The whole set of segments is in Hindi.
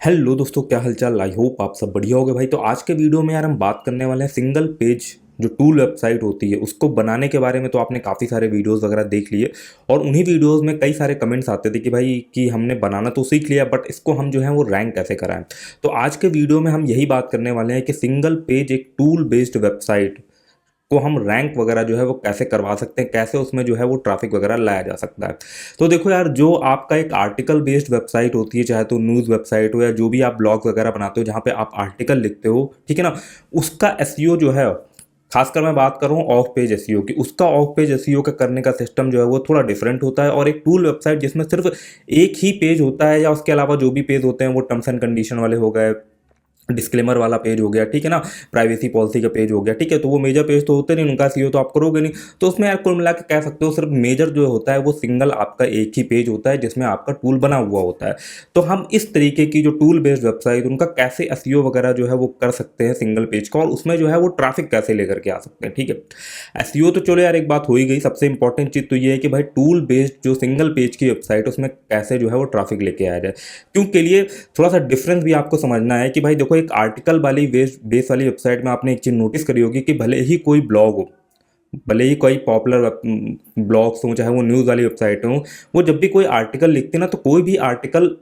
हेलो दोस्तों, क्या हालचाल। आई होप आप सब बढ़िया होगे भाई। तो आज के वीडियो में यार हम बात करने वाले हैं सिंगल पेज जो टूल वेबसाइट होती है उसको बनाने के बारे में। तो आपने काफ़ी सारे वीडियोस वगैरह देख लिए और उन्हीं वीडियोस में कई सारे कमेंट्स आते थे कि भाई कि हमने बनाना तो सीख लिया बट इसको हम जो है वो रैंक कैसे कराएं। तो आज के वीडियो में हम यही बात करने वाले हैं कि सिंगल पेज एक टूल बेस्ड वेबसाइट को हम रैंक वगैरह जो है वो कैसे करवा सकते हैं, कैसे उसमें जो है वो ट्रैफिक वगैरह लाया जा सकता है। तो देखो यार, जो आपका एक आर्टिकल बेस्ड वेबसाइट होती है, चाहे तो न्यूज़ वेबसाइट हो या जो भी आप ब्लॉग वगैरह बनाते हो जहाँ पे आप आर्टिकल लिखते हो, ठीक है ना, उसका एसईओ जो है, खासकर मैं बात कर रहा हूँ ऑफ पेज एसईओ की, उसका ऑफ पेज एसईओ का करने का सिस्टम जो है वो थोड़ा डिफरेंट होता है। और एक टूल वेबसाइट जिसमें सिर्फ एक ही पेज होता है या उसके अलावा जो भी पेज होते हैं वो टर्म्स एंड कंडीशन वाले हो गए, डिस्क्लेमर वाला पेज हो गया, ठीक है ना, प्राइवेसी पॉलिसी का पेज हो गया, ठीक है, तो वो मेजर पेज तो होते नहीं, उनका सीओ तो आप करोगे नहीं। तो उसमें यार कुल मिला के कह सकते हो सिर्फ मेजर जो होता है वो सिंगल आपका एक ही पेज होता है जिसमें आपका टूल बना हुआ होता है। तो हम इस तरीके की जो टूल बेस्ड वेबसाइट उनका कैसे एसईओ वगैरह जो है वो कर सकते हैं सिंगल पेज का, और उसमें जो है वो ट्रैफिक कैसे लेकर के आ सकते हैं, ठीक है। एसईओ तो चलो यार एक बात हो ही गई। सबसे इंपॉर्टेंट चीज़ तो ये है कि भाई टूल बेस्ड जो सिंगल पेज की वेबसाइट उसमें कैसे जो है वो ट्रैफिक लेके आया जाए। क्योंकि लिए थोड़ा सा डिफरेंस भी आपको समझना है कि भाई देखो, एक आर्टिकल वाली बेस वाली वेबसाइट में आपने एक चीज़ नोटिस करी होगी कि भले ही कोई ब्लॉग हो, भले ही कोई पॉपुलर ब्लॉग्स हो, चाहे वो न्यूज़ वाली वेबसाइट हो, वो जब भी कोई आर्टिकल लिखते हैं ना, तो कोई भी आर्टिकल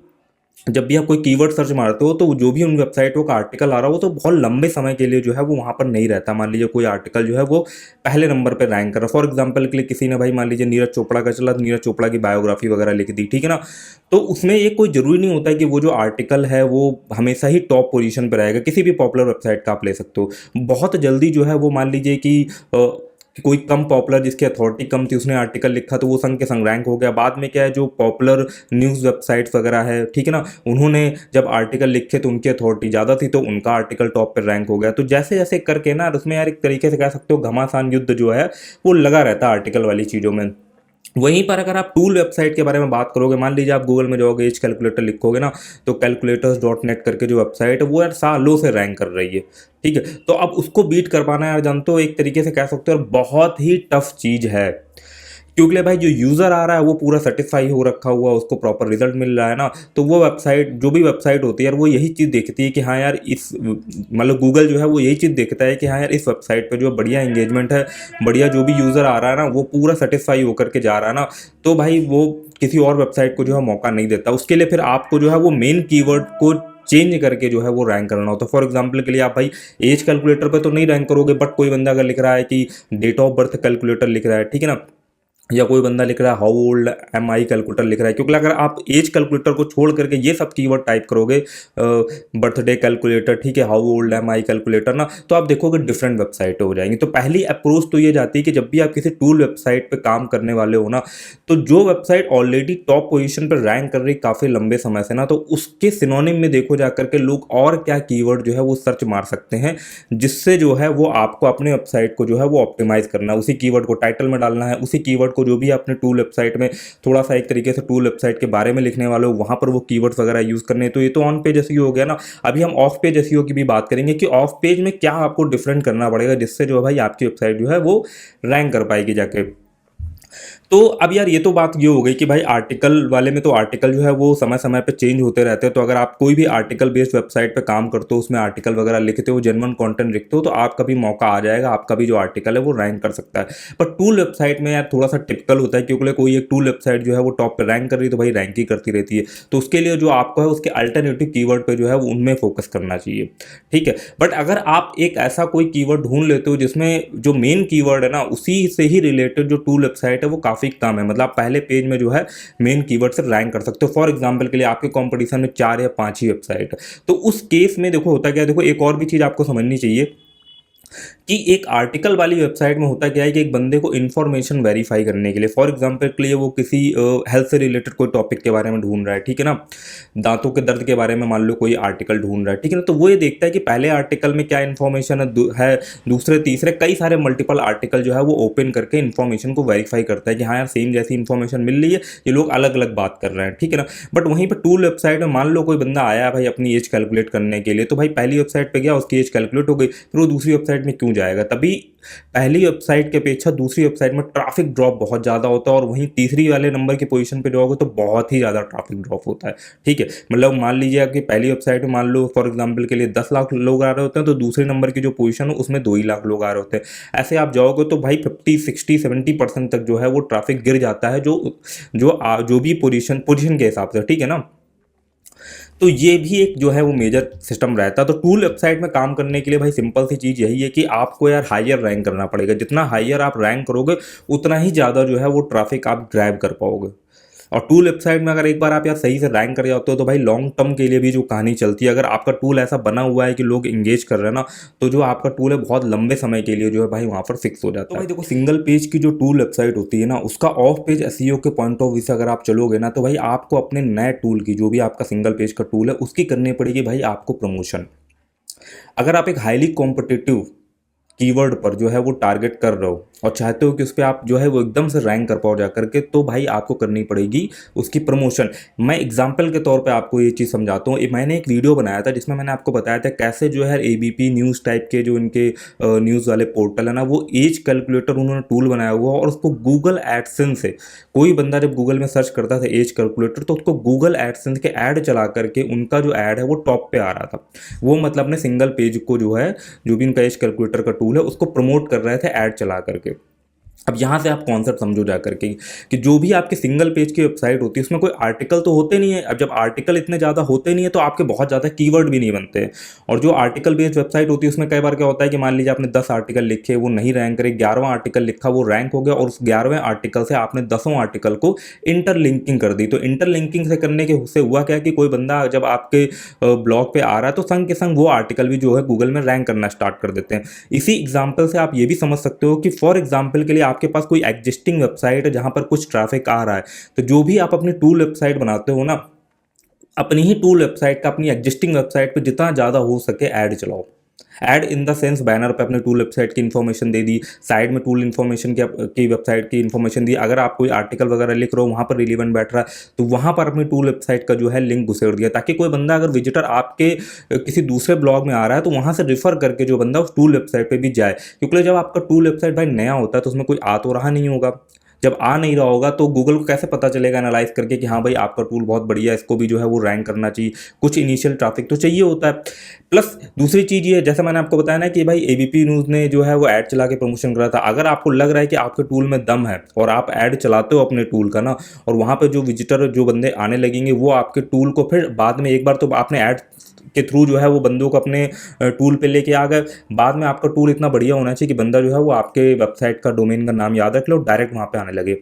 जब भी आप कोई कीवर्ड सर्च मारते हो तो जो भी उन वेबसाइटों का आर्टिकल आ रहा हो तो बहुत लंबे समय के लिए जो है वो वहाँ पर नहीं रहता। मान लीजिए कोई आर्टिकल जो है वो पहले नंबर पर रैंक कर रहा है, फॉर एग्जांपल के लिए किसी ने भाई मान लीजिए नीरज चोपड़ा का चला, नीरज चोपड़ा की बायोग्राफी वगैरह लिख दी, ठीक है ना। तो उसमें ये कोई ज़रूरी नहीं होता है कि वो जो आर्टिकल है वो हमेशा ही टॉप पोजीशन पर रहेगा। किसी भी पॉपुलर वेबसाइट का आप ले सकते हो, बहुत जल्दी जो है वो मान लीजिए कि कोई कम पॉपुलर जिसकी अथॉरिटी कम थी उसने आर्टिकल लिखा तो वो संग के संग रैंक हो गया। बाद में क्या है, जो पॉपुलर न्यूज़ वेबसाइट्स वगैरह है, ठीक है ना, उन्होंने जब आर्टिकल लिखे तो उनकी अथॉरिटी ज़्यादा थी तो उनका आर्टिकल टॉप पर रैंक हो गया। तो जैसे जैसे करके ना उसमें यार एक तरीके से कह सकते हो घमासान युद्ध जो है वो लगा रहता है आर्टिकल वाली चीज़ों में। वहीं पर अगर आप टूल वेबसाइट के बारे में बात करोगे, मान लीजिए आप गूगल में जाओगे, एज कैलकुलेटर लिखोगे ना, तो कैलकुलेटर्स डॉट नेट करके जो वेबसाइट है वो यार सालों से रैंक कर रही है, ठीक है। तो अब उसको बीट कर पाना यार, जानते हो, एक तरीके से कह सकते हो बहुत ही टफ चीज़ है। क्योंकि भाई जो यूज़र आ रहा है वो पूरा सेटिस्फाई हो रखा हुआ, उसको प्रॉपर रिजल्ट मिल रहा है ना, तो वो वेबसाइट, जो भी वेबसाइट होती है यार, वो यही चीज़ देखती है कि हाँ यार इस, मतलब गूगल जो है वो यही चीज़ देखता है कि हाँ यार इस वेबसाइट पे जो बढ़िया इंगेजमेंट है, बढ़िया जो भी यूज़र आ रहा है ना वो पूरा सेटिस्फाई होकर के जा रहा है ना, तो भाई वो किसी और वेबसाइट को जो है मौका नहीं देता। उसके लिए फिर आपको जो है वो मेन कीवर्ड को चेंज करके जो है वो रैंक करना होता है। फॉर एग्जांपल के लिए आप भाई एज कैलकुलेटर पे तो नहीं रैंक करोगे, बट कोई बंदा अगर लिख रहा है कि डेट ऑफ बर्थ कैलकुलेटर लिख रहा है, ठीक है ना, या कोई बंदा लिख रहा है how old am I calculator लिख रहा है, क्योंकि अगर आप एज कैलकुलेटर को छोड़ करके ये सब कीवर्ड टाइप करोगे, बर्थडे कैलकुलेटर, ठीक है, how old am I calculator ना, तो आप देखोगे डिफरेंट वेबसाइट हो जाएंगी। तो पहली अप्रोच तो ये जाती है कि जब भी आप किसी टूल वेबसाइट पे काम करने वाले हो ना, तो जो वेबसाइट ऑलरेडी टॉप पोजीशन पर रैंक कर रही काफ़ी लंबे समय से ना, तो उसके सिनोनिम में देखो जा करके लोग और क्या कीवर्ड जो है वो सर्च मार सकते हैं, जिससे जो है वो आपको अपने वेबसाइट को जो है वो ऑप्टिमाइज करना है। उसी कीवर्ड को टाइटल में डालना है, उसी कीवर्ड को जो भी आपने टूल वेबसाइट में थोड़ा सा एक तरीके से टूल वेबसाइट के बारे में लिखने वाले हो वहां पर वो कीवर्ड्स वगैरह यूज़ करने हैं। तो ये तो ऑन पेज एसईओ हो गया ना। अभी हम ऑफ पेज एसईओ की भी बात करेंगे कि ऑफ पेज में क्या आपको डिफरेंट करना पड़ेगा जिससे जो है भाई आपकी वेबसाइट जो है वो रैंक कर पाएगी जाके। तो अब यार ये तो बात ये हो गई कि भाई आर्टिकल वाले में तो आर्टिकल जो है वो समय समय पे चेंज होते रहते हैं। तो अगर आप कोई भी आर्टिकल बेस्ड वेबसाइट पे काम करते हो, उसमें आर्टिकल वगैरह लिखते हो, जेन्युइन कंटेंट लिखते हो, तो आपका भी मौका आ जाएगा, आपका भी जो आर्टिकल है वो रैंक कर सकता है। पर टूल वेबसाइट में यार थोड़ा सा टिपिकल होता है, क्योंकि कोई एक टूल वेबसाइट जो है वो टॉप पर रैंक कर रही है तो भाई रैंक ही करती रहती है। तो उसके लिए जो आपको है उसके अल्टरनेटिव कीवर्ड पर जो है वो उनमें फोकस करना चाहिए, ठीक है। बट अगर आप एक ऐसा कोई कीवर्ड ढूंढ लेते हो जिसमें जो मेन कीवर्ड है ना उसी से ही रिलेटेड जो टूल वेबसाइट है वो काफ़ी कम है, मतलब पहले पेज में जो है मेन कीवर्ड से रैंक कर सकते हो। फॉर एग्जांपल के लिए आपके कंपटीशन में 4 या 5 ही वेबसाइट है, तो उस केस में देखो होता क्या है, देखो एक और भी चीज़ आपको समझनी चाहिए कि एक आर्टिकल वाली वेबसाइट में होता क्या है कि एक बंदे को इन्फॉर्मेशन वेरीफाई करने के लिए, फॉर एग्जांपल के लिए वो किसी हेल्थ से रिलेटेड कोई टॉपिक के बारे में ढूंढ रहा है, ठीक है ना, दांतों के दर्द के बारे में मान लो कोई आर्टिकल ढूंढ रहा है, ठीक है ना, तो वो ये देखता है कि पहले आर्टिकल में क्या इन्फॉर्मेशन है, दूसरे तीसरे कई सारे मल्टीपल आर्टिकल जो है वो ओपन करके इन्फॉर्मेशन को वेरीफाई करता है कि हाँ यार सेम जैसी इन्फॉर्मेशन मिल रही है, ये लोग अलग अलग बात कर रहे हैं, ठीक है ना। बट वहीं पर टूल वेबसाइट में मान लो कोई बंदा आया भाई अपनी एज कैलकुलेट करने के लिए, तो भाई पहली वेबसाइट पर गया, उसकी एज कैलकुलेट हो गई, फिर वो दूसरी वेबसाइट वेबसाइट में क्यों जाएगा? तभी पहली वेबसाइट की अपेक्षा दूसरी वेबसाइट में ट्रैफिक ड्रॉप बहुत ज़्यादा होता है, और वहीं तीसरी वाले नंबर की पोजीशन पे जाओगे तो बहुत ही ज़्यादा ट्रैफिक ड्रॉप होता है। ठीक है, मतलब मान लीजिए आपकी पहली वेबसाइट में मान लो फॉर एग्जांपल के लिए 10 लाख लोग आ रहे होते हैं, तो दूसरे नंबर की जो पोजीशन हो उसमें 2 ही लाख लोग आ रहे होते हैं। ऐसे आप जाओगे तो भाई 50 60 70% तक जो है वो ट्रैफिक गिर जाता है, जो भी पोजीशन के हिसाब से, ठीक है ना। तो ये भी एक जो है वो मेजर सिस्टम रहता है। तो टूल वेबसाइट में काम करने के लिए भाई सिंपल सी चीज़ यही है कि आपको यार हायर रैंक करना पड़ेगा। जितना हायर आप रैंक करोगे उतना ही ज़्यादा जो है वो ट्रैफिक आप ड्राइव कर पाओगे। और टूल वेबसाइट में अगर एक बार आप यार सही से रैंक कर जाते हो तो भाई लॉन्ग टर्म के लिए भी जो कहानी चलती है, अगर आपका टूल ऐसा बना हुआ है कि लोग इंगेज कर रहे हैं ना, तो जो आपका टूल है बहुत लंबे समय के लिए जो है भाई वहाँ पर फिक्स हो जाता है। तो भाई देखो, सिंगल पेज की जो टूल वेबसाइट होती है ना, उसका ऑफ पेज एसईओ के पॉइंट ऑफ व्यू से अगर आप चलोगे ना, तो भाई आपको अपने नए टूल की, जो भी आपका सिंगल पेज का टूल है, उसकी करनी पड़ेगी भाई आपको प्रमोशन। अगर आप एक हाईली कॉम्पिटिटिव कीवर्ड पर जो है वो टारगेट कर रहे हो और चाहते हो कि उस पर आप जो है वो एकदम से रैंक कर पाओ जा करके, तो भाई आपको करनी पड़ेगी उसकी प्रमोशन। मैं एग्जांपल के तौर पे आपको ये चीज़ समझाता हूँ। मैंने एक वीडियो बनाया था जिसमें मैंने आपको बताया था कैसे जो है एबीपी न्यूज़ टाइप के जो इनके न्यूज़ वाले पोर्टल है ना, वो एज कैलकुलेटर उन्होंने टूल बनाया हुआ, और उसको गूगल एडसेंस से कोई बंदा जब गूगल में सर्च करता था एज कैलकुलेटर, तो उसको गूगल एडसेंस के ऐड चला करके उनका जो ऐड है वो टॉप पे आ रहा था। वो मतलब अपने सिंगल पेज को जो है, जो भी इनका एज कैलकुलेटर का टूल है, उसको प्रमोट कर रहे थे ऐड चला करके। अब यहाँ से आप कॉन्सेप्ट समझो जा करके कि जो भी आपके सिंगल पेज की वेबसाइट होती है उसमें कोई आर्टिकल तो होते नहीं है। अब जब आर्टिकल इतने ज़्यादा होते नहीं है तो आपके बहुत ज़्यादा कीवर्ड भी नहीं बनते हैं। और जो आर्टिकल बेस्ड वेबसाइट होती है उसमें कई बार क्या होता है कि मान लीजिए आपने 10 आर्टिकल लिखे, वो नहीं रैंक करे, 11वां आर्टिकल लिखा, वो रैंक हो गया, और उस 11वें आर्टिकल से आपने 10वां आर्टिकल को इंटरलिंकिंग कर दी। तो इंटरलिंकिंग से करने के उससे हुआ क्या कि कोई बंदा जब आपके ब्लॉग पे आ रहा है तो संग के संग वो आर्टिकल भी जो है गूगल में रैंक करना स्टार्ट कर देते हैं। इसी एग्जाम्पल से आप ये भी समझ सकते हो कि फॉर एग्जाम्पल के लिए आपके पास कोई एग्जिस्टिंग वेबसाइट है जहां पर कुछ ट्रैफिक आ रहा है, तो जो भी आप अपनी टूल वेबसाइट बनाते हो ना, अपनी ही टूल वेबसाइट का अपनी एग्जिस्टिंग वेबसाइट पे जितना ज़्यादा हो सके ऐड चलाओ। Add in the sense banner पे अपने टूल वेबसाइट की इन्फॉर्मेशन दे दी, साइड में टूल इन्फॉर्मेशन की वेबसाइट की इन्फॉर्मेशन दी। अगर आप कोई आर्टिकल वगैरह लिख रहे हो वहाँ पर रिलीवेंट बैठ रहा है तो वहाँ पर अपनी टूल वेबसाइट का जो है लिंक घुसेड़ दिया, ताकि कोई बंदा अगर विजिटर आपके किसी दूसरे ब्लॉग में आ रहा है तो वहाँ से रिफर करके जो बंदा उस टूल वेबसाइट पर भी जाए। क्योंकि जब आपका टूल वेबसाइट भाई नया होता है तो उसमें कोई आ तो रहा नहीं होगा। जब आ नहीं रहा होगा तो गूगल को कैसे पता चलेगा एनालाइज करके कि हाँ भाई आपका टूल बहुत बढ़िया है, इसको भी जो है वो रैंक करना चाहिए। कुछ इनिशियल ट्रैफिक तो चाहिए होता है। प्लस दूसरी चीज़ ये है, जैसे मैंने आपको बताया ना कि भाई एबीपी न्यूज़ ने जो है वो ऐड चला के प्रमोशन करा था। अगर आपको लग रहा है कि आपके टूल में दम है और आप ऐड चलाते हो अपने टूल का ना, और वहाँ पर जो विजिटर जो बंदे आने लगेंगे वो आपके टूल को फिर बाद में, एक बार तो आपने ऐड के थ्रू जो है वो बंदों को अपने टूल पे लेके आ गए, बाद में आपका टूल इतना बढ़िया होना चाहिए कि बंदा जो है वो आपके वेबसाइट का डोमेन का नाम याद रख लो, डायरेक्ट वहाँ पे आने लगे।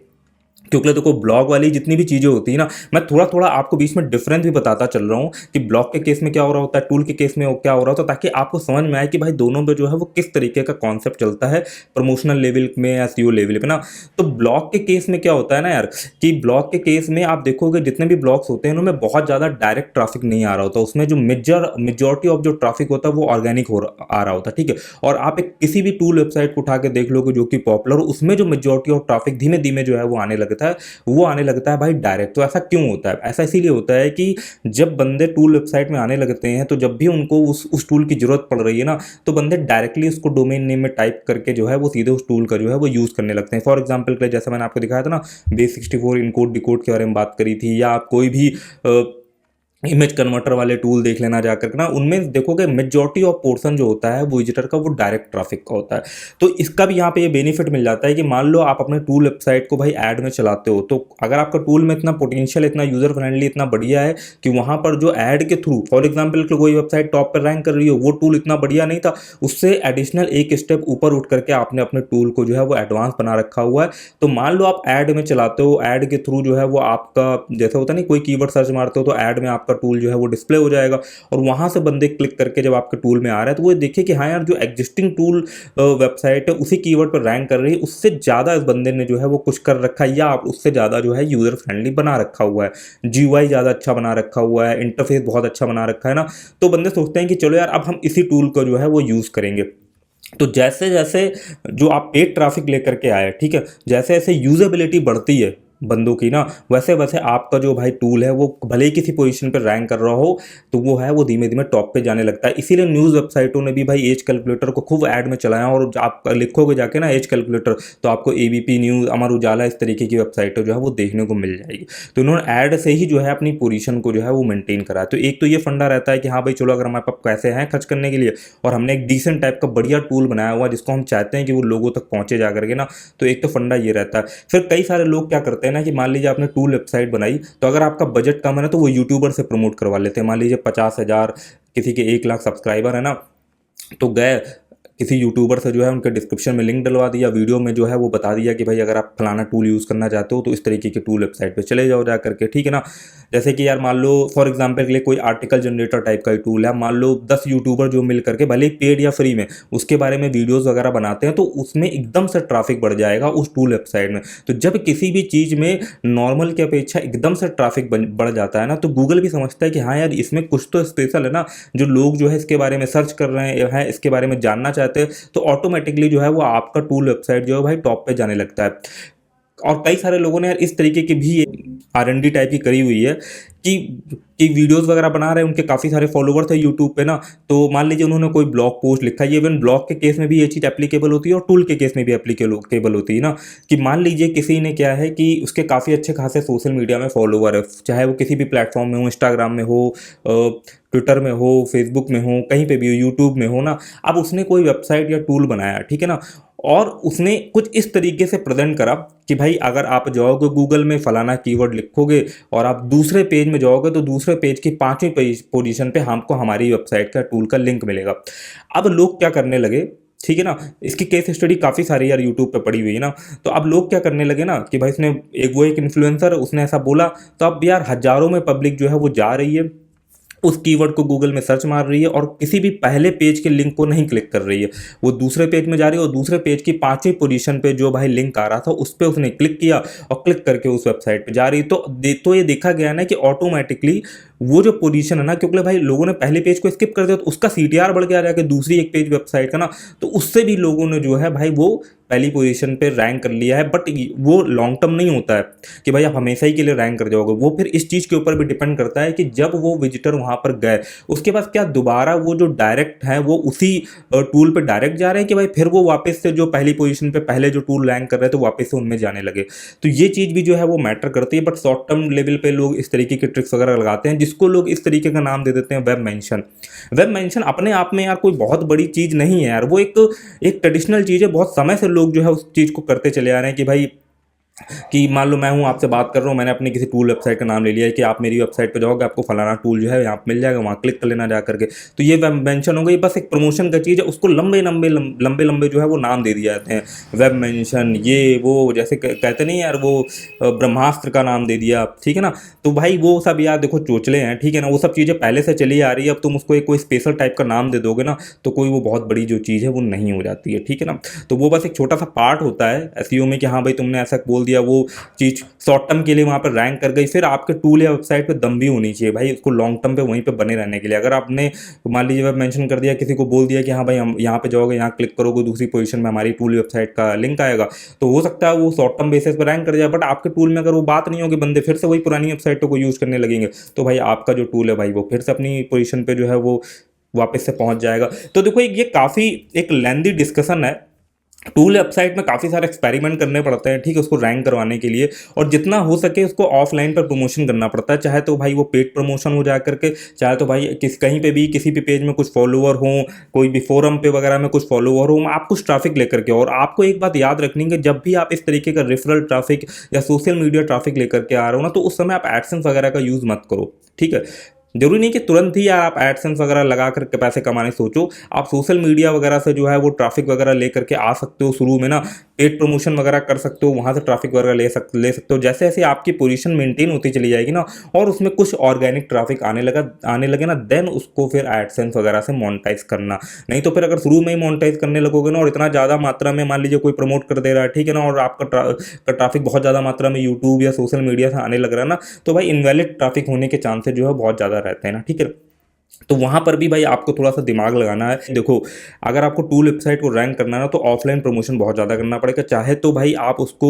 क्योंकि देखो ब्लॉग वाली जितनी भी चीज़ें होती है ना, मैं थोड़ा थोड़ा आपको बीच में डिफरेंस भी बताता चल रहा हूँ कि ब्लॉग के केस में क्या हो रहा होता है, टूल के केस में क्या हो रहा होता है, ताकि आपको समझ में आए कि भाई दोनों पे जो है वो किस तरीके का कॉन्सेप्ट चलता है प्रमोशनल लेवल में या सीओ लेवल पे ना। तो ब्लॉग के केस में क्या होता है ना यार, कि ब्लॉग के केस में आप देखोगे जितने भी ब्लॉग्स होते हैं उनमें बहुत ज़्यादा डायरेक्ट ट्रैफिक नहीं आ रहा होता, उसमें जो मेजॉरिटी ऑफ जो ट्रैफिक होता है वो ऑर्गेनिक आ रहा होता है। ठीक है, और आप एक किसी भी टूल वेबसाइट को उठा के देख लोगे जो कि पॉपुलर हो, उसमें जो मेजॉरिटी ऑफ ट्रैफिक धीमे धीमे जो है वो आने लगता है, वो आने लगता है भाई डायरेक्ट। तो ऐसा क्यों होता है? ऐसा इसीलिए होता है कि जब बंदे टूल वेबसाइट में आने लगते हैं तो जब भी उनको उस टूल की जरूरत पड़ रही है ना, तो बंदे डायरेक्टली उसको डोमेन नेम में टाइप करके जो है वो सीधे उस टूल का जो है वो यूज़ करने लगते हैं। फॉर एग्जाम्पल के लिए जैसे मैंने आपको दिखाया था ना, बेस64 इनकोड डिकोड के बारे में बात करी थी, या आप कोई भी इमेज कन्वर्टर वाले टूल देख लेना जाकर ना, उनमें देखोगे मेजॉरिटी ऑफ पोर्शन जो होता है वो विजिटर का वो डायरेक्ट ट्रैफिक का होता है। तो इसका भी यहाँ पे ये बेनिफिट मिल जाता है कि मान लो आप अपने टूल वेबसाइट को भाई ऐड में चलाते हो, तो अगर आपका टूल में इतना पोटेंशियल, इतना यूजर फ्रेंडली, इतना बढ़िया है कि वहाँ पर जो ऐड के थ्रू फॉर एग्जाम्पल कोई वेबसाइट टॉप पर रैंक कर रही हो, वो टूल इतना बढ़िया नहीं था, उससे एडिशनल एक स्टेप ऊपर उठ करके आपने अपने टूल को जो है वो एडवांस बना रखा हुआ है। तो मान लो आप ऐड में चलाते हो, ऐड के थ्रू जो है वो आपका जैसे होता नहीं, कोई कीवर्ड सर्च मारते हो तो ऐड में आपका टूल जो है वो डिस्प्ले हो जाएगा, और वहां से बंदे क्लिक करके जब आपके टूल में आ रहा है तो वो देखिए कि हाँ यार जो एग्जिस्टिंग टूल वेबसाइट है उसी कीवर्ड पर रैंक कर रही है, उससे ज़्यादा इस बंदे ने जो है वो कुछ कर रखा है, या आप उससे ज़्यादा जो है यूज़र फ्रेंडली बना रखा हुआ है, जीयूआई ज़्यादा अच्छा बना रखा हुआ है, इंटरफेस बहुत अच्छा बना रखा है ना। तो बंदे सोचते हैं कि चलो यार अब हम इसी टूल को जो है वो यूज़ करेंगे। तो जैसे जैसे जो आप पेड ट्रैफिक लेकर के आए, ठीक है, जैसे जैसे यूजेबिलिटी बढ़ती है बंदों की ना, वैसे वैसे आपका जो भाई टूल है वो भले ही किसी पोजीशन पर रैंक कर रहा हो तो वो है वो धीमे धीमे टॉप पे जाने लगता है। इसीलिए न्यूज़ वेबसाइटों ने भी भाई एज कैलकुलेटर को खूब ऐड में चलाया, और आप लिखोगे जाके ना एज कैलकुलेटर तो आपको एबीपी न्यूज़, अमर उजाला, इस तरीके की वेबसाइटें जो है वो देखने को मिल जाएगी। तो उन्होंने ऐड से ही जो है अपनी पोजीशन को जो है वो मेंटेन करा। तो एक तो ये फंडा रहता है कि हाँ भाई चलो, अगर हमारे पास पैसे हैं खर्च करने के लिए और हमने एक डिसेंट टाइप का बढ़िया टूल बनाया हुआ जिसको हम चाहते हैं कि वो लोगों तक पहुंचे जा करके ना, तो एक तो फंडा ये रहता है। फिर कई सारे लोग क्या करते हैं ना कि मान लीजिए आपने टूल वेबसाइट बनाई, तो अगर आपका बजट कम है ना तो वो यूट्यूबर से प्रमोट करवा लेते हैं। मान लीजिए 50,000, किसी के 1 लाख सब्सक्राइबर है ना, तो गए किसी यूट्यूबर से जो है उनके डिस्क्रिप्शन में लिंक डलवा दिया, वीडियो में जो है वो बता दिया कि भाई अगर आप फलाना टूल यूज़ करना चाहते हो तो इस तरीके के टूल वेबसाइट पे चले जाओ जा करके, ठीक है ना। जैसे कि यार मान लो फॉर एग्जांपल के लिए कोई आर्टिकल जनरेटर टाइप का ही टूल है, मान लो 10 यूट्यूबर जो मिल करके भले ही पेड या फ्री में उसके बारे में वीडियोज़ वगैरह बनाते हैं, तो उसमें एकदम से ट्रैफिक बढ़ जाएगा उस टूल वेबसाइट में। तो जब किसी भी चीज़ में नॉर्मल की अपेक्षा एकदम से ट्रैफिक बढ़ जाता है ना, तो गूगल भी समझता है कि हाँ यार इसमें कुछ तो स्पेशल है ना, जो लोग जो है इसके बारे में सर्च कर रहे हैं, इसके बारे में जानना चाहते हैं, तो ऑटोमेटिकली जो है वो आपका टूल वेबसाइट जो है भाई टॉप पे जाने लगता है। और कई सारे लोगों ने यार इस तरीके की भी R&D टाइप की करी हुई है कि वीडियोस वगैरह बना रहे हैं, उनके काफ़ी सारे फॉलोवर्स है यूट्यूब पे ना, तो मान लीजिए उन्होंने कोई ब्लॉग पोस्ट लिखा है, इवन ब्लॉग के केस में भी ये चीज़ एप्लीकेबल होती है और टूल के केस में भी एप्लीकेबल होती है ना, कि मान लीजिए किसी ने क्या है कि उसके काफ़ी अच्छे खासे सोशल मीडिया में फॉलोवर है, चाहे वो किसी भी प्लेटफॉर्म में हो, इंस्टाग्राम में हो, ट्विटर में हो, फेसबुक में हो, कहीं पे भी हो, यूट्यूब में हो ना। अब उसने कोई वेबसाइट या टूल बनाया, ठीक है ना, और उसने कुछ इस तरीके से प्रेजेंट करा कि भाई अगर आप जाओगे गूगल में फलाना कीवर्ड लिखोगे और आप दूसरे पेज में जाओगे तो दूसरे पेज की 5वीं पोजीशन पे हमको हमारी वेबसाइट का टूल का लिंक मिलेगा। अब लोग क्या करने लगे, ठीक है ना, इसकी केस स्टडी काफ़ी सारी यार यूट्यूब पे पड़ी हुई है ना, तो अब लोग क्या करने लगे ना कि भाई उसने एक इन्फ्लुएंसर उसने ऐसा बोला, तो अब यार हजारों में पब्लिक जो है वो जा रही है, उस कीवर्ड को गूगल में सर्च मार रही है और किसी भी पहले पेज के लिंक को नहीं क्लिक कर रही है, वो दूसरे पेज में जा रही है और दूसरे पेज की 5वीं पोजीशन पे जो भाई लिंक आ रहा था उस पर उसने क्लिक किया और क्लिक करके उस वेबसाइट पे जा रही है। तो ये देखा गया ना कि ऑटोमेटिकली वो जो पोजीशन है ना, क्योंकि भाई लोगों ने पहले पेज को स्किप कर दिया तो उसका CTR बढ़ गया जाके दूसरी एक पेज वेबसाइट का ना, तो उससे भी लोगों ने जो है भाई वो पहली पोजीशन पे रैंक कर लिया है। बट वो लॉन्ग टर्म नहीं होता है कि भाई आप हमेशा ही के लिए रैंक कर जाओगे, वो फिर इस चीज़ के ऊपर भी डिपेंड करता है कि जब वो विजिटर वहाँ पर गए उसके बाद क्या दोबारा वो जो डायरेक्ट है वो उसी टूल पे डायरेक्ट जा रहे हैं कि भाई फिर वो वापस से जो पहली पोजीशन पे पहले जो टूल रैंक कर रहे थे तो वापस से उनमें जाने लगे। तो ये चीज़ भी जो है वो मैटर करती है। बट शॉर्ट टर्म लेवल पे लोग इस तरीके की ट्रिक्स वगैरह लगाते हैं जिसको लोग इस तरीके का नाम दे देते हैं वेब मेंशन। वेब मेंशन अपने आप में यार कोई बहुत बड़ी चीज़ नहीं है यार, वो एक ट्रेडिशनल चीज़ है, बहुत समय से लोग जो है उस चीज़ को करते चले आ रहे हैं कि भाई कि मान लो मैं हूँ आपसे बात कर रहा हूँ, मैंने अपनी किसी टूल वेबसाइट का नाम ले लिया है कि आप मेरी वेबसाइट पे जाओगे आपको फलाना टूल जो है यहाँ पे मिल जाएगा, वहाँ क्लिक कर लेना जा करके, तो ये वेब मेंशन हो गई, बस एक प्रमोशन का चीज़ है, उसको लंबे लंबे लंबे लंबे जो है वो नाम दे दिए जाते हैं, वेब मेंशन ये वो, जैसे कहते नहीं यार वो ब्रह्मास्त्र का नाम दे दिया, ठीक है ना। तो भाई वो सब यार देखो चोचले हैं, ठीक है ना, वो सब चीज़ें पहले से चली आ रही है, अब तुम उसको एक कोई स्पेशल टाइप का नाम दे दोगे ना तो कोई वो बहुत बड़ी जो चीज़ है वो नहीं हो जाती है, ठीक है ना। तो वो बस एक छोटा सा पार्ट होता है एसईओ में कि हाँ भाई तुमने ऐसा बोल दिया, वो चीज़ शॉर्ट टर्म के लिए वहाँ पर रैंक कर गई, फिर आपके टूल या वेबसाइट पे दम भी होनी चाहिए भाई उसको लॉन्ग टर्म पे वहीं पे बने रहने के लिए। अगर आपने मान लीजिए वेब मेंशन कर दिया, किसी को बोल दिया कि हाँ भाई हम यहाँ पे जाओगे, यहाँ क्लिक करोगे, दूसरी पोजीशन में हमारी टूल वेबसाइट का लिंक आएगा, तो हो सकता है वो शॉर्ट टर्म बेसिस पर रैंक कर जाए। बट आपके टूल में अगर वो बात नहीं होगी, बंदे फिर से वही पुरानी वेबसाइटों को यूज़ करने लगेंगे, तो भाई आपका जो टूल है भाई वो फिर से अपनी पोजीशन पे जो है वो वापस से पहुंच जाएगा। तो देखो ये काफ़ी एक लेंदी डिस्कशन है। टूल वेबसाइट में काफ़ी सारे एक्सपेरिमेंट करने पड़ते हैं, ठीक है, उसको रैंक करवाने के लिए, और जितना हो सके उसको ऑफलाइन पर प्रमोशन करना पड़ता है, चाहे तो भाई वो पेड प्रमोशन हो जा करके, चाहे तो भाई कहीं पे भी किसी भी पेज में कुछ फॉलोवर हों, कोई भी फोरम पे वगैरह में कुछ फॉलोवर हो, आप कुछ ट्रैफिक लेकर के। और आपको एक बात याद रखनी है, जब भी आप इस तरीके का रेफरल ट्रैफिक या सोशल मीडिया ट्रैफिक लेकर के आ रहे हो ना, तो उस समय आप एडसेंस वगैरह का यूज़ मत करो, ठीक है। जरूरी नहीं कि तुरंत ही यार आप एडसेंस वगैरह लगा करके पैसे कमाने सोचो, आप सोशल मीडिया वगैरह से जो है वो ट्रैफिक वगैरह ले करके आ सकते हो, शुरू में ना पेड प्रमोशन वगैरह कर सकते हो, वहाँ से ट्रैफिक वगैरह ले सकते हो। जैसे जैसे आपकी पोजीशन मेंटेन होती चली जाएगी ना और उसमें कुछ ऑर्गेनिक ट्रैफिक आने लगे ना, देन उसको फिर एडसेंस वगैरह से मोनेटाइज करना। नहीं तो फिर अगर शुरू में ही मोनेटाइज करने लगोगे ना और इतना ज़्यादा मात्रा में मान लीजिए कोई प्रमोट कर दे रहा है, ठीक है ना, और आपका ट्रैफिक बहुत ज़्यादा मात्रा में यूट्यूब या सोशल मीडिया से आने लग रहा है ना, तो भाई इनवैलिड ट्रैफिक होने के चांसेस जो है बहुत ज़्यादा रहते हैं ना, ठीक है। तो वहाँ पर भी भाई आपको थोड़ा सा दिमाग लगाना है। देखो, अगर आपको टूल वेबसाइट को रैंक करना है ना, तो ऑफलाइन प्रमोशन बहुत ज़्यादा करना पड़ेगा। चाहे तो भाई आप उसको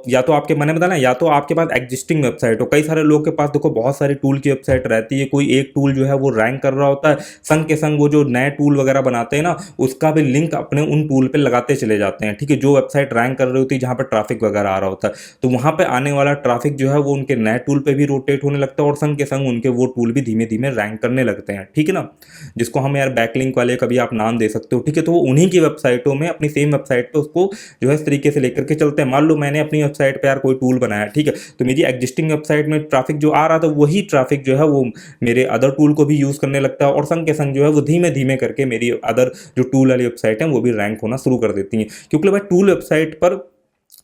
या तो आपके, मैंने बताया ना, या तो आपके पास एग्जिस्टिंग वेबसाइट हो। कई सारे लोग के पास देखो बहुत सारी टूल की वेबसाइट रहती है, कोई एक टूल जो है वो रैंक कर रहा होता है, संग के संग वो जो नए टूल वगैरह बनाते हैं ना, उसका भी लिंक अपने उन टूल पर लगाते चले जाते हैं। ठीक है, जो वेबसाइट रैंक कर रही होती है, जहाँ पर ट्रैफिक वगैरह आ रहा होता है, तो वहाँ पर आने वाला ट्रैफिक जो है वो उनके नए टूल पर भी रोटेट होने लगता है, और संग के संग उनके वो टूल भी धीमे धीमे रैंक करने लगते हैं। ठीक है ना, जिसको हम यार बैकलिंक वाले कभी आप नाम दे सकते हो। ठीक है, तो वो उन्हीं की वेबसाइटों में, अपनी सेम वेबसाइट पे उसको जो है इस तरीके से लेकर के चलते हैं। मान लो मैंने अपनी वेबसाइट पे यार कोई टूल बनाया, ठीक है, तो मेरी एग्जिस्टिंग वेबसाइट में ट्रैफिक जो आ रहा था, वही ट्रैफिक जो है वो मेरे अदर टूल को भी यूज़ करने लगता है, और संग के संग जो है वो धीमे धीमे करके मेरी अदर जो टूल वाली वेबसाइट है वो भी रैंक होना शुरू कर देती हैं। क्योंकि भाई टूल वेबसाइट पर,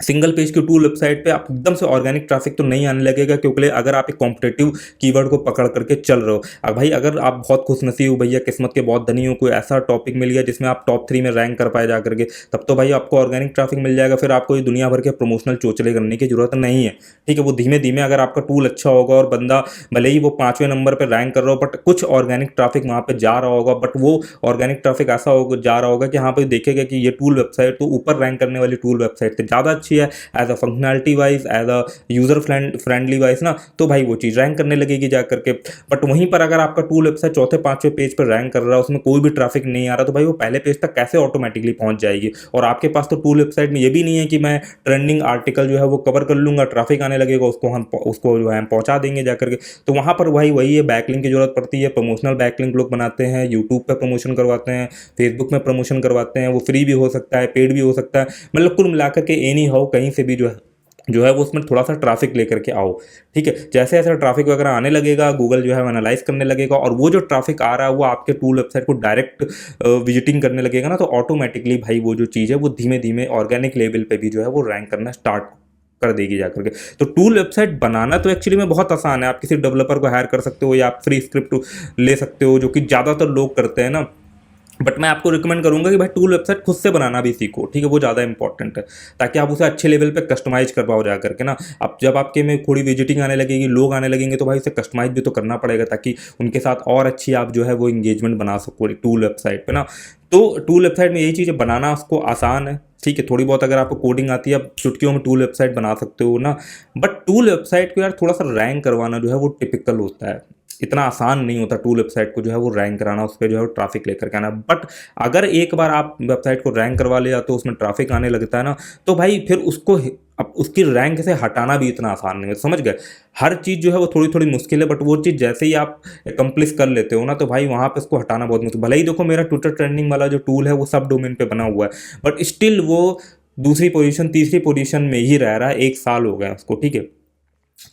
सिंगल पेज की टूल वेबसाइट पे आप एकदम से ऑर्गेनिक ट्रैफिक तो नहीं आने लगेगा, क्योंकि अगर आप एक कॉम्पिटेटिव कीवर्ड को पकड़ करके चल रहे हो। अब भाई अगर आप बहुत खुशनसीब हो भैया, किस्मत के बहुत धनी हो, कोई ऐसा टॉपिक मिल गया जिसमें आप टॉप 3 में रैंक कर पाए जा करके, तब तो भाई आपको ऑर्गेनिक ट्रैफिक मिल जाएगा। फिर आपको ये दुनिया भर के प्रमोशनल चोचले करने की जरूरत नहीं है। ठीक है, वो धीमे धीमे अगर आपका टूल अच्छा होगा और बंदा भले ही वो 5वें नंबर पर रैंक कर रहा हो, बट कुछ ऑर्गेनिक ट्रैफिक वहाँ पर जा रहा होगा, बट वो ऑर्गेनिक ट्रैफिक ऐसा होगा, जा रहा होगा कि हाँ भाई देखेगा कि ये टूल वेबसाइट तो ऊपर रैंक करने वाली टूल वेबसाइट से ज़्यादा अच्छी है, as a functionality wise, as a user friendly wise ना, तो भाई वो चीज़ रैंक करने लगेगी जा करके। बट वहीं पर अगर आपका टूल वेबसाइट चौथे पांचवें पेज पर रैंक कर रहा है, उसमें कोई भी ट्रैफिक नहीं आ रहा, तो भाई वो पहले पेज तक कैसे ऑटोमेटिकली पहुंच जाएगी। और आपके पास तो टूल वेबसाइट में ये भी नहीं है कि मैं ट्रेंडिंग आर्टिकल जो है वो कवर कर लूंगा, ट्रैफिक आने लगेगा, उसको जो है हम पहुंचा देंगे जाकर के। तो वहां पर भाई वही है, बैकलिंक की जरूरत पड़ती है। प्रमोशनल बैकलिंक लोग बनाते हैं, यूट्यूब पे प्रमोशन करवाते हैं, फेसबुक में प्रमोशन करवाते हैं, वो फ्री भी हो सकता है, पेड भी हो सकता है। मतलब कुल मिलाकर के एनी हाउ कहीं से भी जो है वो उसमें थोड़ा सा ट्रैफिक लेकर के आओ। ठीक है, जैसे जैसे ट्रैफिक वगैरह आने लगेगा, गूगल जो है एनालाइज करने लगेगा, और वो जो ट्रैफिक आ रहा है वो आपके टूल वेबसाइट को डायरेक्ट विजिटिंग करने लगेगा ना, तो ऑटोमेटिकली भाई वो जो चीज़ है वो धीमे धीमे ऑर्गेनिक लेवल पे भी जो है वो रैंक करना स्टार्ट कर देगी जाकर के। तो टूल वेबसाइट बनाना तो एक्चुअली में बहुत आसान है। आप किसी डेवलपर को हायर कर सकते हो, या आप फ्री स्क्रिप्ट ले सकते हो, जो कि ज़्यादातर लोग करते हैं ना। बट मैं आपको रिकमेंड करूंगा कि भाई टूल वेबसाइट खुद से बनाना भी सीखो। ठीक है, वो ज़्यादा इंपॉर्टेंट है, ताकि आप उसे अच्छे लेवल पे कस्टमाइज कर पाओ जा करके ना। अब जब आपके में थोड़ी विजिटिंग आने लगेगी, लोग आने लगेंगे, तो भाई उसे कस्टमाइज भी तो करना पड़ेगा, ताकि उनके साथ और अच्छी आप जो है वो इंगेजमेंट बना सको टूल वेबसाइट पे ना। तो टूल वेबसाइट में यही चीज़ें बनाना उसको आसान है। ठीक है, थोड़ी बहुत अगर आपको कोडिंग आती है, आप चुटकियों में टूल वेबसाइट बना सकते हो ना। बट टूल वेबसाइट को यार थोड़ा सा रैंक करवाना जो है वो टिपिकल होता है, इतना आसान नहीं होता टूल वेबसाइट को जो है वो रैंक कराना, उस पर जो है वो ट्रैफिक लेकर के आना। बट अगर एक बार आप वेबसाइट को रैंक करवा लिया, तो उसमें ट्रैफिक आने लगता है ना, तो भाई फिर उसको अब उसकी रैंक से हटाना भी इतना आसान नहीं है। समझ गए, हर चीज़ जो है वो थोड़ी थोड़ी मुश्किल है, बट वो चीज़ जैसे ही आप एकम्प्लिश कर लेते हो ना, तो भाई वहाँ पे उसको हटाना बहुत मुश्किल। भले ही देखो मेरा ट्विटर ट्रेंडिंग वाला जो टूल है वो सब डोमेन पे बना हुआ है, बट स्टिल वो दूसरी पोजीशन तीसरी पोजीशन में ही रह रहा है, 1 साल हो गया उसको। ठीक है,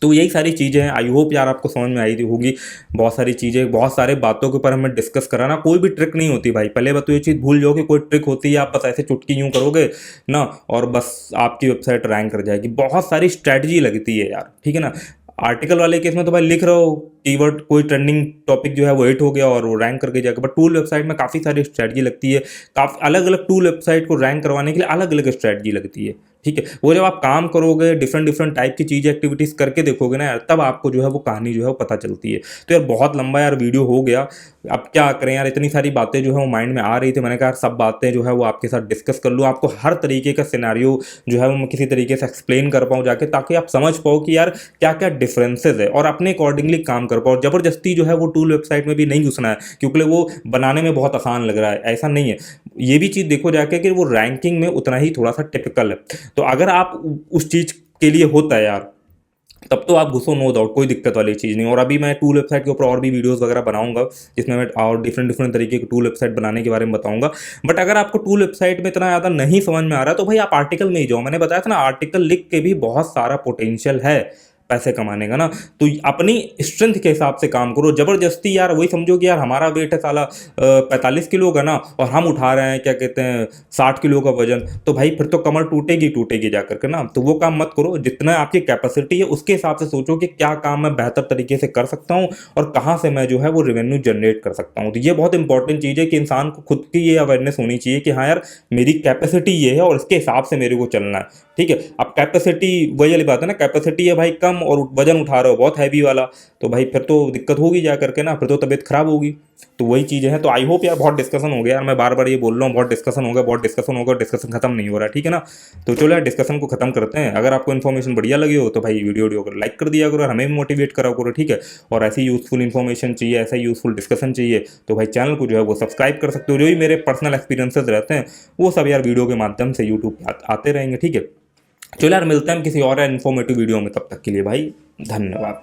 तो यही सारी चीज़ें हैं। आई होप यार आपको समझ में आई होगी। बहुत सारी चीज़ें, बहुत सारे बातों के ऊपर हमें डिस्कस कराना, कोई भी ट्रिक नहीं होती भाई। पहले बात तो ये चीज़ भूल जाओ कि कोई ट्रिक होती है, आप बस ऐसे चुटकी यूँ करोगे ना और बस आपकी वेबसाइट रैंक कर जाएगी। बहुत सारी स्ट्रैटेजी लगती है यार। ठीक है ना, आर्टिकल वाले केस में तो भाई लिख रहे हो कीवर्ड, कोई ट्रेंडिंग टॉपिक जो है वो हिट हो गया और वो रैंक करके जाएगा। बट टूल वेबसाइट में काफ़ी सारी स्ट्रैटेजी लगती है, काफ़ी अलग अलग टूल वेबसाइट को रैंक करवाने के लिए अलग अलग स्ट्रैटेजी लगती है। ठीक है, वो जब आप काम करोगे, डिफरेंट डिफरेंट टाइप की चीज़ एक्टिविटीज़ करके देखोगे ना यार, तब आपको जो है वो कहानी जो है वो पता चलती है। तो यार बहुत लंबा यार वीडियो हो गया, अब क्या करें यार, इतनी सारी बातें जो है वो माइंड में आ रही थी। मैंने कहा यार सब बातें जो है वो आपके साथ डिस्कस कर लूँ, आपको हर तरीके का सिनेरियो जो है वो मैं किसी तरीके से एक्सप्लेन कर पाऊँ जाके, ताकि आप समझ पाओ कि यार क्या क्या डिफरेंसेस है, और अपने अकॉर्डिंगली काम कर पाओ। ज़बरदस्ती जो है वो टूल वेबसाइट में भी नहीं घुसना है, क्योंकि वो बनाने में बहुत आसान लग रहा है, ऐसा नहीं है। ये भी चीज़ देखो जाके कि वो रैंकिंग में उतना ही थोड़ा सा टिपिकल है। तो अगर आप उस चीज़ के लिए होता है यार, तब तो आप घुसो, नो डाउट, कोई दिक्कत वाली चीज़ नहीं। और अभी मैं टूल वेबसाइट के ऊपर और भी वीडियोस वगैरह बनाऊंगा, जिसमें मैं और डिफरेंट डिफरेंट तरीके की टूल वेबसाइट बनाने के बारे में बताऊंगा। बट अगर आपको टूल वेबसाइट में इतना ज़्यादा नहीं समझ में आ रहा, तो भाई आप आर्टिकल में ही जाओ। मैंने बताया था ना, आर्टिकल लिख के भी बहुत सारा पोटेंशियल है पैसे कमाने का ना। तो अपनी स्ट्रेंथ के हिसाब से काम करो। जबरदस्ती यार वही समझो कि यार हमारा वेट है साला 45 किलो का ना, और हम उठा रहे हैं क्या कहते हैं 60 किलो का वजन, तो भाई फिर तो कमर टूटेगी टूटेगी जाकर के ना। तो वो काम मत करो, जितना आपकी कैपेसिटी है उसके हिसाब से सोचो कि क्या काम मैं बेहतर तरीके से कर सकता हूँ, और कहाँ से मैं जो है वो रेवेन्यू जनरेट कर सकता हूँ। तो ये बहुत इंपॉर्टेंट चीज़ है कि इंसान को खुद की ये अवेयरनेस होनी चाहिए कि हाँ यार मेरी कैपेसिटी ये है और इसके हिसाब से मेरे को चलना है। ठीक है, अब कैपेसिटी वही वाली बात है ना, कैपेसिटी है भाई कम और वजन उठा रहे हो बहुत हैवी वाला, तो भाई फिर तो दिक्कत होगी जा करके ना, फिर तो तबीयत खराब होगी। तो वही चीज़ें हैं। तो आई होप यार बहुत डिस्कशन हो गया यार, मैं बार बार ये बोल रहा हूँ बहुत डिस्कशन हो गया, बहुत डिस्कशन होगा, डिस्कशन खत्म नहीं हो रहा है, ठीक है ना। तो चलो यार डिस्कशन को खत्म करते हैं। अगर आपको इन्फॉर्मेशन बढ़िया लगी हो तो भाई वीडियो को लाइक कर दिया करो और हमें भी मोटिवेट करा करो, ठीक है। और ऐसी यूजफुल इन्फॉर्मेशन चाहिए, ऐसा यूजफुल डिस्कशन चाहिए तो भाई चैनल को जो है वो सब्सक्राइब कर सकते हो। जो भी मेरे पर्सनल एक्सपीरियंसेस रहते हैं वो सब यार वीडियो के माध्यम से यूट्यूब पे आते रहेंगे, ठीक है। चलो यार मिलते हैं हम किसी और इन्फॉर्मेटिव वीडियो में, तब तक के लिए भाई धन्यवाद।